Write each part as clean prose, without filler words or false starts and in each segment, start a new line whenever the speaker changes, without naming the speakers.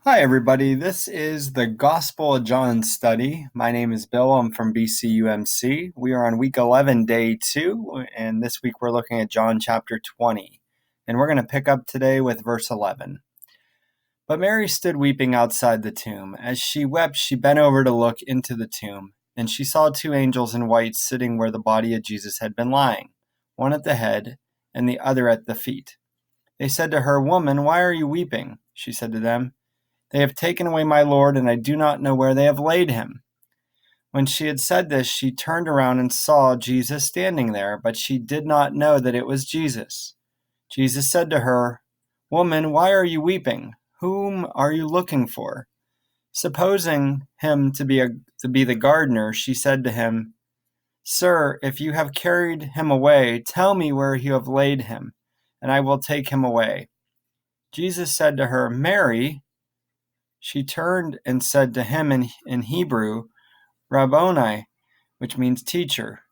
Hi, everybody. This is the Gospel of John study. My name is Bill. I'm from BCUMC. We are on week 11, day 2, and this week we're looking at John chapter 20. And we're going to pick up today with verse 11. But Mary stood weeping outside the tomb. As she wept, she bent over to look into the tomb, and she saw two angels in white sitting where the body of Jesus had been lying, one at the head and the other at the feet. They said to her, "Woman, why are you weeping?" She said to them, "They have taken away my Lord, and I do not know where they have laid him." When she had said this, she turned around and saw Jesus standing there, but she did not know that it was Jesus. Jesus said to her, "Woman, why are you weeping? Whom are you looking for?" Supposing him to be the gardener, she said to him, "Sir, if you have carried him away, tell me where you have laid him, and I will take him away." Jesus said to her, "Mary." She turned and said to him in Hebrew, "Rabboni," which means teacher.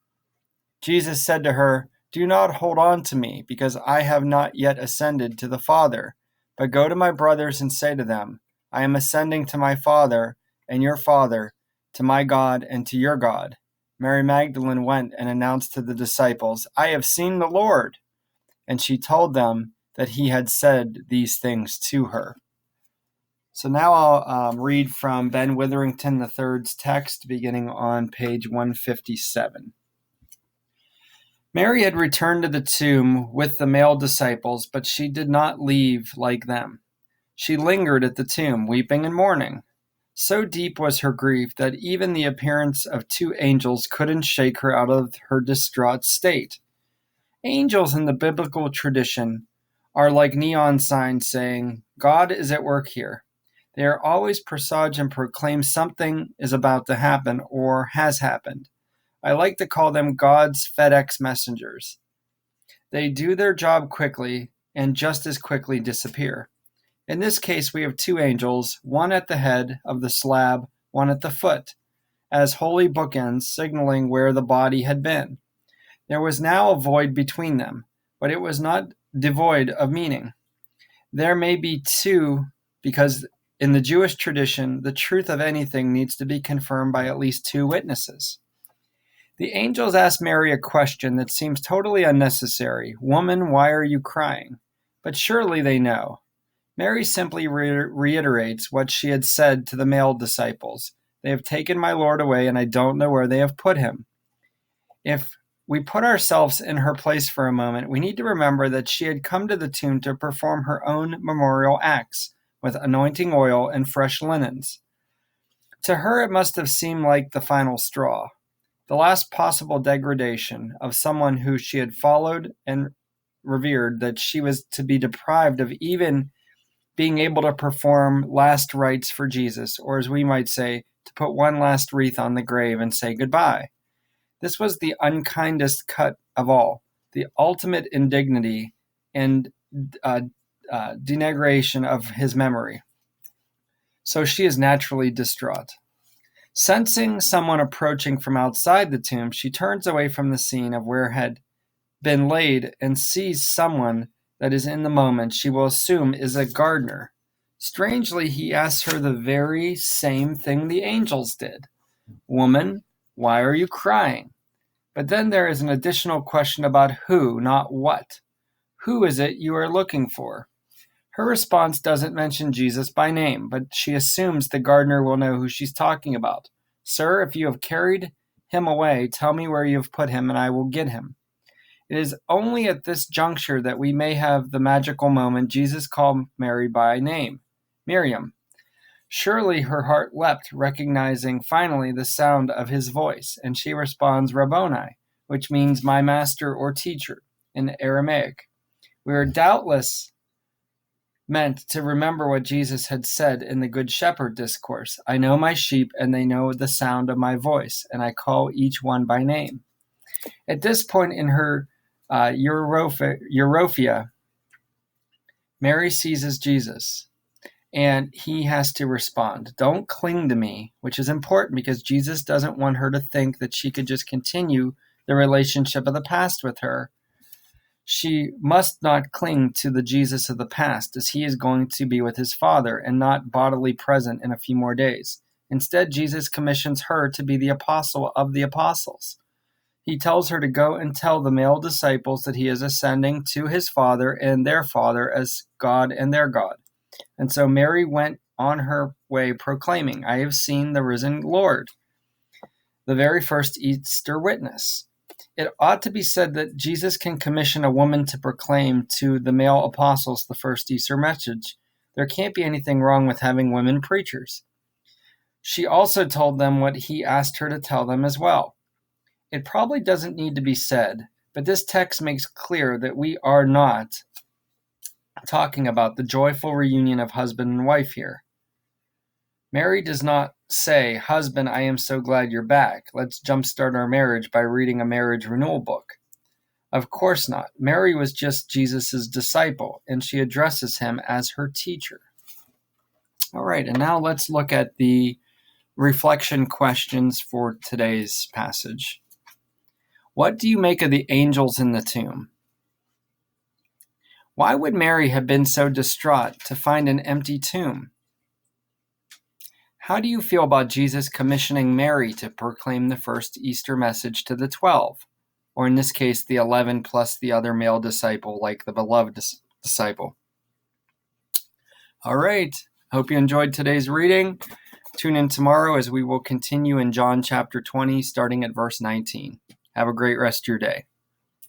Jesus said to her, "Do not hold on to me, because I have not yet ascended to the Father. But go to my brothers and say to them, I am ascending to my Father and your Father, to my God and to your God." Mary Magdalene went and announced to the disciples, "I have seen the Lord." And she told them that he had said these things to her. So now I'll read from Ben Witherington III's text, beginning on page 157. Mary had returned to the tomb with the male disciples, but she did not leave like them. She lingered at the tomb, weeping and mourning. So deep was her grief that even the appearance of two angels couldn't shake her out of her distraught state. Angels in the biblical tradition are like neon signs saying, "God is at work here." They are always presage and proclaim something is about to happen or has happened. I like to call them God's FedEx messengers. They do their job quickly and just as quickly disappear. In this case, we have two angels, one at the head of the slab, one at the foot, as holy bookends signaling where the body had been. There was now a void between them, but it was not devoid of meaning. There may be two because in the Jewish tradition, the truth of anything needs to be confirmed by at least two witnesses. The angels ask Mary a question that seems totally unnecessary. "Woman, why are you crying?" But surely they know. Mary simply reiterates what she had said to the male disciples. "They have taken my Lord away, and I don't know where they have put him." If we put ourselves in her place for a moment, we need to remember that she had come to the tomb to perform her own memorial acts with anointing oil and fresh linens. To her, it must have seemed like the final straw, the last possible degradation of someone who she had followed and revered, that she was to be deprived of even being able to perform last rites for Jesus, or as we might say, to put one last wreath on the grave and say goodbye. This was the unkindest cut of all, the ultimate indignity and denigration of his memory. So she is naturally distraught. Sensing someone approaching from outside the tomb, she turns away from the scene of where had been laid and sees someone that is in the moment she will assume is a gardener. Strangely, he asks her the very same thing the angels did. "Woman, why are you crying?" But then there is an additional question about who, not what. "Who is it you are looking for?" Her response doesn't mention Jesus by name, but she assumes the gardener will know who she's talking about. "Sir, if you have carried him away, tell me where you have put him, and I will get him." It is only at this juncture that we may have the magical moment Jesus called Mary by name, Miriam. Surely her heart leapt, recognizing finally the sound of his voice, and she responds, "Rabboni," which means my master or teacher in Aramaic. We are doubtless meant to remember what Jesus had said in the Good Shepherd discourse. "I know my sheep, and they know the sound of my voice, and I call each one by name." At this point in her Europhia, Mary seizes Jesus, and he has to respond, "Don't cling to me," which is important because Jesus doesn't want her to think that she could just continue the relationship of the past with her. She must not cling to the Jesus of the past, as he is going to be with his Father and not bodily present in a few more days. Instead, Jesus commissions her to be the apostle of the apostles. He tells her to go and tell the male disciples that he is ascending to his Father and their Father as God and their God. And so Mary went on her way proclaiming, "I have seen the risen Lord," the very first Easter witness. It ought to be said that Jesus can commission a woman to proclaim to the male apostles the first Easter message. There can't be anything wrong with having women preachers. She also told them what he asked her to tell them as well. It probably doesn't need to be said, but this text makes clear that we are not talking about the joyful reunion of husband and wife here. Mary does not say, "Husband, I am so glad you're back. Let's jumpstart our marriage by reading a marriage renewal book." Of course not. Mary was just Jesus' disciple, and she addresses him as her teacher. All right, and now let's look at the reflection questions for today's passage. What do you make of the angels in the tomb? Why would Mary have been so distraught to find an empty tomb? How do you feel about Jesus commissioning Mary to proclaim the first Easter message to the 12? Or in this case, the 11 plus the other male disciple, like the beloved disciple. All right. Hope you enjoyed today's reading. Tune in tomorrow as we will continue in John chapter 20, starting at verse 19. Have a great rest of your day.